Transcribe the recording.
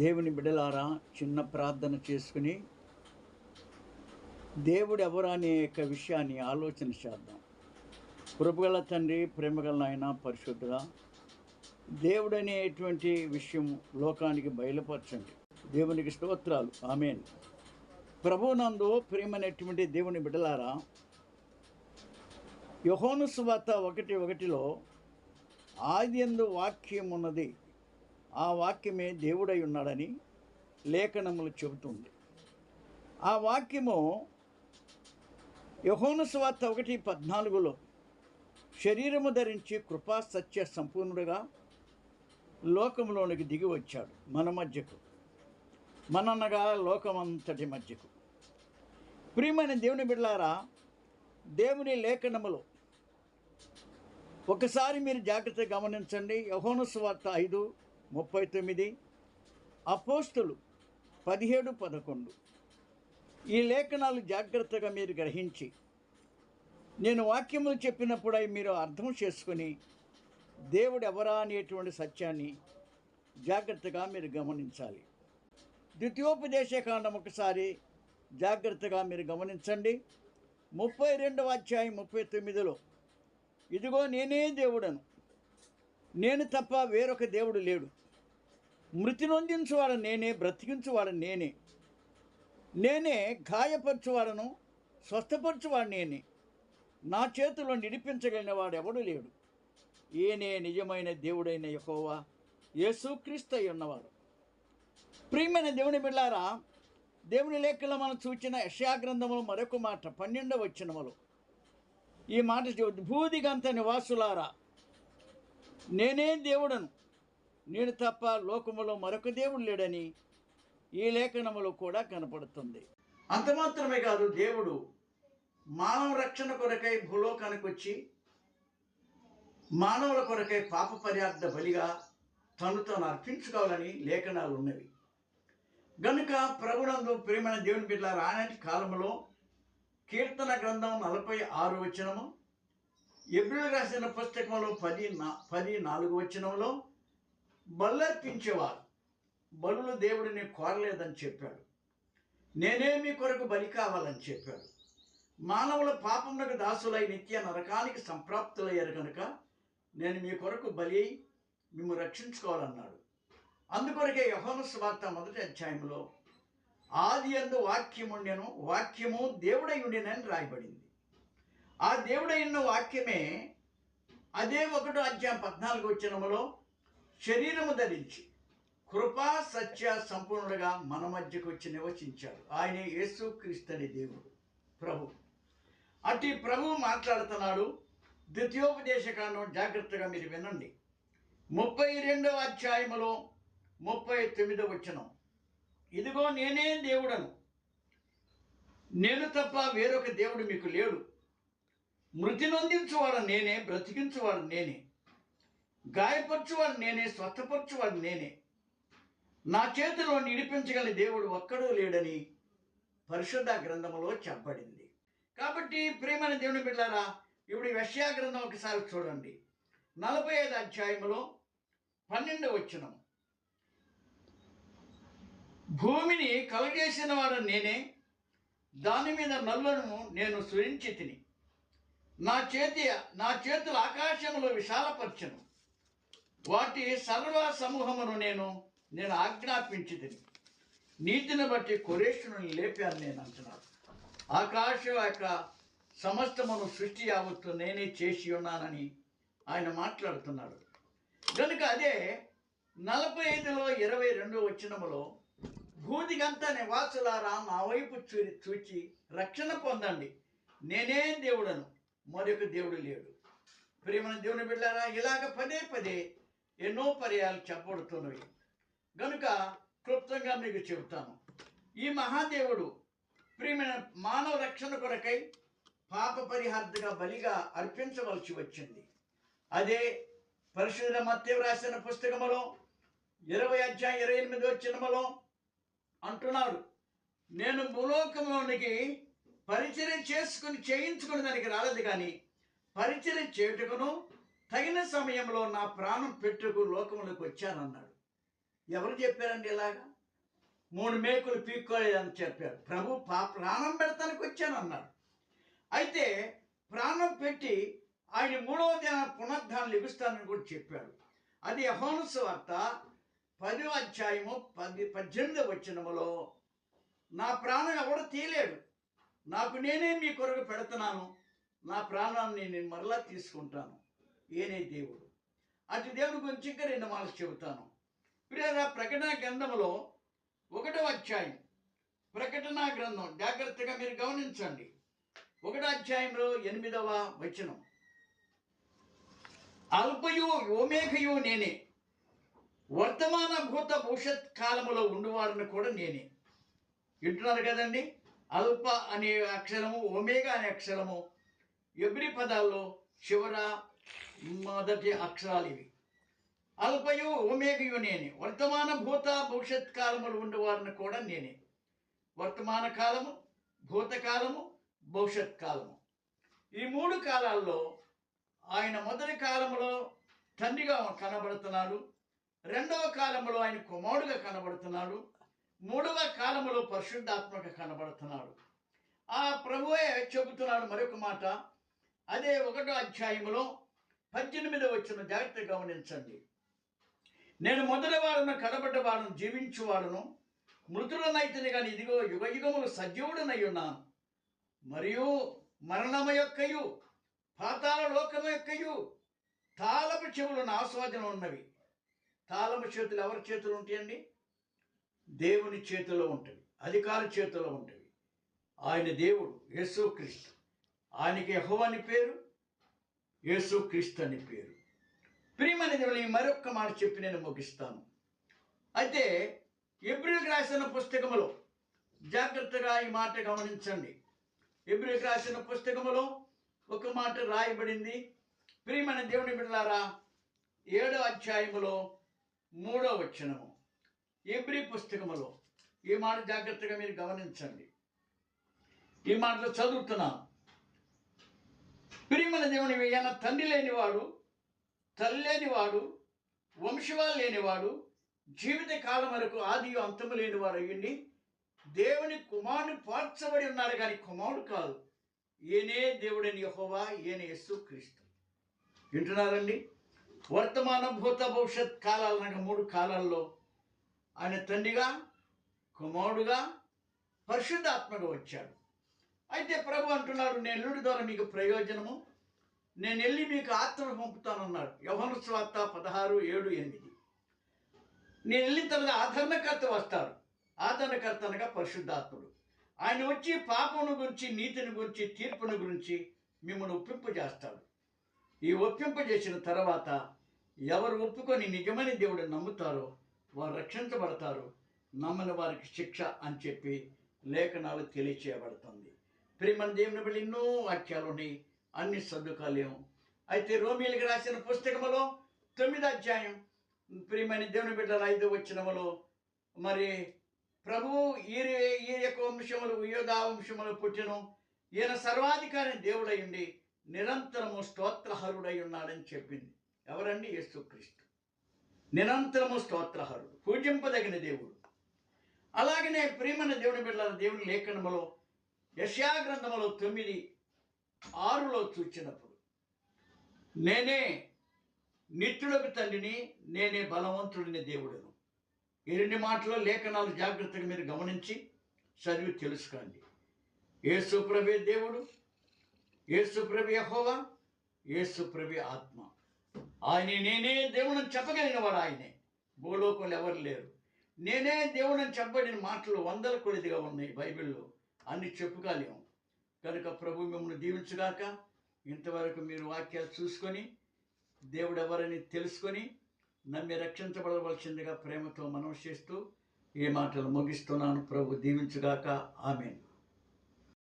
దేవుని బిడ్డలారా, చిన్న ప్రార్థన చేసుకుని దేవుడు ఎవరు అనే యొక్క విషయాన్ని ఆలోచన చేద్దాం. కృపగల తండ్రి, ప్రేమగల నాయన, పరిశుద్ధుడా, దేవుడు అనేటువంటి విషయం లోకానికి బయలుపరచండి. దేవునికి స్తోత్రాలు. ఆమేన్. ప్రభునందు ప్రేమనేటువంటి దేవుని బిడ్డలారా, యోహాను సువార్త 1:1 ఆదియందు వాక్యం ఉన్నది, ఆ వాక్యమే దేవుడై ఉన్నాడని లేఖనములు చెబుతుంది. ఆ వాక్యము యోహాను సువార్త 1:14 శరీరము ధరించి కృపా సత్య సంపూర్ణుడుగా లోకంలోనికి దిగి వచ్చాడు, మన మధ్యకు, మననగా లోకమంతటి మధ్యకు. ప్రియమైన దేవుని బిడ్డలారా, దేవుని లేఖనములో ఒకసారి మీరు జాగ్రత్తగా గమనించండి. యోహాను సువార్త 5:39, అపోస్తులు 17:11. ఈ లేఖనాలు జాగ్రత్తగా మీరు గ్రహించి, నేను వాక్యములు చెప్పినప్పుడు అవి మీరు అర్థం చేసుకొని దేవుడు ఎవరా అనేటువంటి సత్యాన్ని జాగ్రత్తగా మీరు గమనించాలి. ద్వితీయోపదేశకాండం ఒకసారి జాగ్రత్తగా మీరు గమనించండి. 32వ అధ్యాయం 39, ఇదిగో నేనే దేవుడను, నేను తప్ప వేరొక దేవుడు లేడు, మృతి నొందించువాడు నేనే, బ్రతికించువాడు నేనే, నేనే గాయపరచువాడను, స్వస్థపరచువాడు నేనే, నా చేతిలో నిడిపించగలిగిన వాడు ఎవడు లేడు, ఈయనే నిజమైన దేవుడైన యెహోవా యేసుక్రీస్తు అయి ఉన్నవాడు. ప్రియమైన దేవుని బిడ్డలారా, దేవుని లేఖలో మనం చూచిన యెషయా గ్రంథములో మరొక మాట 12వ వచనములో ఈ మాట చెబుతుంది, భూదిగంత నివాసులారా, నేనే దేవుడను, నేను తప్ప లోకములో మరొక దేవుడు లేడని ఈ లేఖనములో కూడా కనపడుతుంది. అంత మాత్రమే కాదు, దేవుడు మానవ రక్షణ కొరకై భూలోకానికి వచ్చి మానవుల కొరకై పాప పరిహార్థ బలిగా తను అర్పించుకోవాలని లేఖనాలు ఉన్నవి. గనుక ప్రభునందు ప్రియమైన దేవుని బిడ్డలారా, ఆనాటి కాలంలో కీర్తన గ్రంథం 46 వచనము, ఎబ్రీయులకు రాసిన పుస్తకంలో 10:4 వచనంలో బల్లర్పించేవారు బలులు దేవుడిని కోరలేదని చెప్పాడు. నేనే మీ కొరకు బలి కావాలని చెప్పాడు. మానవుల పాపములకు దాసులై నిత్య నరకానికి సంప్రాప్తులయ్యారు కనుక నేను మీ కొరకు బలి అయి మిమ్ము రక్షించుకోవాలన్నాడు. అందుకొరకే యోహాను సువార్త 1వ అధ్యాయంలో ఆదియందు వాక్యముండెను, వాక్యము దేవుడై ఉండెనని రాయబడింది. ఆ దేవుడై ఉన్న వాక్యమే అదే 1వ అధ్యాయం 14వ వచనములో శరీరము ధరించి కృపా సత్య సంపూర్ణుడుగా మన మధ్యకు వచ్చి నివసించాడు. ఆయనే యేసుక్రీస్తు అనే దేవుడు, ప్రభు. అటు ప్రభువు మాట్లాడుతున్నాడు. ద్వితీయోపదేశకాండం జాగ్రత్తగా మీరు వినండి. 32వ అధ్యాయములో 39వ వచనం, ఇదిగో నేనే దేవుడను, నేను తప్ప వేరొక దేవుడు మీకు లేడు, మృతి నొందించువాడు నేనే, బ్రతికించువాడు నేనే, గాయపరచువాడు నేనే, స్వస్థపరచువాడు నేనే, నా చేతిలో నిడిపించగల దేవుడు ఒక్కడూ లేడని పరిశుద్ధ గ్రంథములో చెప్పబడింది. కాబట్టి ప్రియమైన దేవుని బిడ్డలారా, ఇప్పుడు యెషయా గ్రంథం ఒకసారి చూడండి. 45వ అధ్యాయములో 12వ వచనం, భూమిని కలుగజేసిన వాడు నేనే, దాని మీద నల్లను నేను సృజించి తిని, నా చేతులు ఆకాశములో విశాలపరచను, వాటి సర్వ సమూహమును నేను ఆజ్ఞాపించి తిని, నీతిని బట్టి కొరేషును లేపాను నేను అంటున్నాడు. ఆకాశం యొక్క సమస్తమును సృష్టి యావత్తు నేనే చేసి ఉన్నానని ఆయన మాట్లాడుతున్నాడు. కనుక అదే 45లో 22వ వచనములో, భూదిగంత నివాసులారా, నా వైపు చూచి రక్షణ పొందండి, నేనే దేవుడను, మరొక దేవుడు లేడు. ప్రియమైన దేవుని బిడ్డలారా, ఇలాగ పదే ఎన్నో పర్యాలు చెప్పబడుతున్నవి. గనుక క్లుప్తంగా మీకు చెబుతాను. ఈ మహాదేవుడు ప్రియమైన మానవ రక్షణ కొరకై పాప పరిహార్థగా బలిగా అర్పించవలసి వచ్చింది. అదే పరిశుద్ధ మత్తయి రాసిన పుస్తకములో 20వ అధ్యాయం 28వ వచనములో అంటున్నాడు, నేను భూలోకంలోనికి పరిచర్య చేయించుకుని దానికి రాలేదు, కానీ పరిచర్య చేయుటకును తగిన సమయంలో నా ప్రాణం పెట్టుకు లోకములకు వచ్చానన్నాడు. ఎవరు చెప్పారండి ఇలాగా? 3 మేకులు పీక్కోలేదని చెప్పారు. ప్రభు ప్రాణం పెడతానికి వచ్చానన్నాడు. అయితే ప్రాణం పెట్టి ఆయన 3వ దిన పునరుద్ధానం లెగుస్తానని కూడా చెప్పాడు. అది యోహాను సువార్త 10వ అధ్యాయము 18వ వచనములో, నా ప్రాణం ఎవడు తీయలేడు, నాకు నేనే మీ కొరకు పెడుతున్నాను, నా ప్రాణాన్ని నేను మరలా తీసుకుంటాను, ఏనే దేవుడు. అటు దేవుడి గురించి ఇంకా 2 మాటలు చెబుతాను. ప్రియరా, ప్రకటన గ్రంథములో 1వ అధ్యాయం, ప్రకటన గ్రంథం జాగ్రత్తగా మీరు గమనించండి. 1వ అధ్యాయంలో 8వ వచనం, అల్పయు ఓమేఘయు నేనే, వర్తమాన భూత భవిష్యత్ కాలములో ఉండువాడిని కూడా నేనే. వింటున్నారు కదండి? అల్ప అనే అక్షరము, ఒమేగా అనే అక్షరము ఎబ్రి పదాల్లో చివర మొదటి అక్షరాలు ఇవి. అల్పయు ఓమేఘయు నేనే, వర్తమాన భూత భవిష్యత్ కాలములు ఉండేవారిని కూడా నేనే. వర్తమాన కాలము, భూతకాలము, భవిష్యత్ కాలము, ఈ 3 కాలాల్లో ఆయన మొదటి కాలంలో తండ్రిగా కనబడుతున్నాడు, 2వ కాలంలో ఆయన కుమారుడుగా కనబడుతున్నాడు, 3వ కాలంలో పరిశుద్ధాత్మగా కనబడుతున్నాడు. ఆ ప్రభువే చెబుతున్నాడు మరొక మాట. అదే 1వ అధ్యాయంలో 18వ వచనం జాగ్రత్తగా గమనించండి. నేను మొదటివాడును కనబడ్డవాడును జీవించువాడును, మృతులనైతిని కానీ ఇదిగో యుగయుగములు సజీవుడనై ఉన్నాను, మరియు మరణము యొక్కయు పాతాళ లోకము యొక్కయు తాళపు చెవులు నా స్వాధీనం ఉన్నవి. తాళపు చేతులు ఎవరి చేతులు ఉంటాయండి? దేవుని చేతిలో ఉంటుంది, అధికారి చేతిలో ఉంటుంది. ఆయన దేవుడు యేసుక్రీస్తు, ఆయనకి యెహోవా అని పేరు, యేసుక్రీస్తు అని పేరు. ప్రియమైన దేవుని మరొక్క మాట చెప్పి నేను ముగిస్తాను. అయితే హెబ్రీయులకు రాసిన పుస్తకములో జాగ్రత్తగా ఈ మాట గమనించండి. హెబ్రీయులకు రాసిన పుస్తకములో ఒక మాట రాయబడింది. ప్రియమైన దేవుని బిడ్డలారా, 7వ అధ్యాయములో 3వ వచనము, హెబ్రీ పుస్తకములో ఈ మాట జాగ్రత్తగా మీరు గమనించండి. ఈ మాటలు చదువుతున్నాను. ప్రియమైన దేవుని, ఈయన తండ్రి లేనివాడు, తల్లి లేనివాడు, వంశవాలు లేనివాడు, జీవిత కాలం వరకు ఆది అంతము లేనివాడు అయ్యండి దేవుని కుమారుని పార్చబడి ఉన్నాడు, కానీ కుమారుడు కాదు. ఈయనే దేవుడని యెహోవా, ఈయన యేసుక్రీస్తు. వింటున్నారండి? వర్తమాన భూత భవిష్యత్ కాలాలు అనగా 3 కాలాల్లో ఆయన తండ్రిగా, కుమారుడుగా, పరిశుద్ధాత్మగా వచ్చాడు. అయితే ప్రభు అంటున్నాడు, నేను ఎల్లుడి ద్వారా మీకు ప్రయోజనము, నేను వెళ్ళి మీకు ఆత్మను పంపుతానన్నాడు. యోహాను సువార్త 16:7-8. నేను వెళ్ళిన తర్వాత ఆదరణకర్త వస్తాడు. ఆదరణకర్త అనగా పరిశుద్ధాత్ముడు. ఆయన వచ్చి పాపమును గురించి, నీతిని గురించి, తీర్పును గురించి మిమ్మల్ని ఒప్పింపజేస్తాడు. ఈ ఒప్పింపజేసిన తర్వాత ఎవరు ఒప్పుకొని నిజమైన దేవుడిని నమ్ముతారో వారు రక్షించబడతారు, నమ్మని వారికి శిక్ష అని చెప్పి లేఖనాలు తెలియచేయబడుతుంది. ప్రియమైన దేవుని బట్టి ఎన్నో వాక్యాలు ఉన్నాయి, అన్ని సర్దుకోలేము. అయితే రోమీయులకు రాసిన పుస్తకములో 9వ అధ్యాయం, ప్రియమైన దేవుని బిడ్డల 5వ వచనములో, మరి ప్రభువు ఈ యొక్క వంశములు యోధా వంశములు పుట్టెను, ఈయన సర్వాధికారి దేవుడై ఉండి నిరంతరము స్తోత్రహరుడై ఉన్నాడని చెప్పింది. ఎవరండి? యేసుక్రీస్తు. నిరంతరము స్తోత్రహరుడు, పూజింపదగిన దేవుడు. అలాగనే ప్రియమైన దేవుని బిడ్డల దేవుని లేఖనములో యెషయా గ్రంథములో 9:6లో చూచినప్పుడు, నేనే నిత్యులకు తండ్రిని, నేనే బలవంతుడిని దేవుడను. ఈ 2 మాటలు లేఖనాలు జాగ్రత్తగా మీరు గమనించి చదివి తెలుసుకోండి. యేసు ప్రభు దేవుడు, యేసు ప్రభు యెహోవా, యేసు ప్రభు ఆత్మ. ఆయన నేనే దేవుడని చెప్పగలిగిన వాడు ఆయనే. భూలోకంలో ఎవరు లేరు. నేనే దేవుడని చెప్పబడిన మాటలు 100 కొలదిగా ఉన్నాయి బైబిల్లో, అన్ని చెప్పుకోలేము. కనుక ప్రభు మిమ్మల్ని దీవించుగాక. ఇంతవరకు మీరు వాక్యాలు చూసుకొని దేవుడు ఎవరని తెలుసుకొని నమ్మి రక్షించబడవలసిందిగా ప్రేమతో మనవి చేస్తూ ఈ మాటలు ముగిస్తున్నాను. ప్రభు దీవించుగాక. ఆమేన్.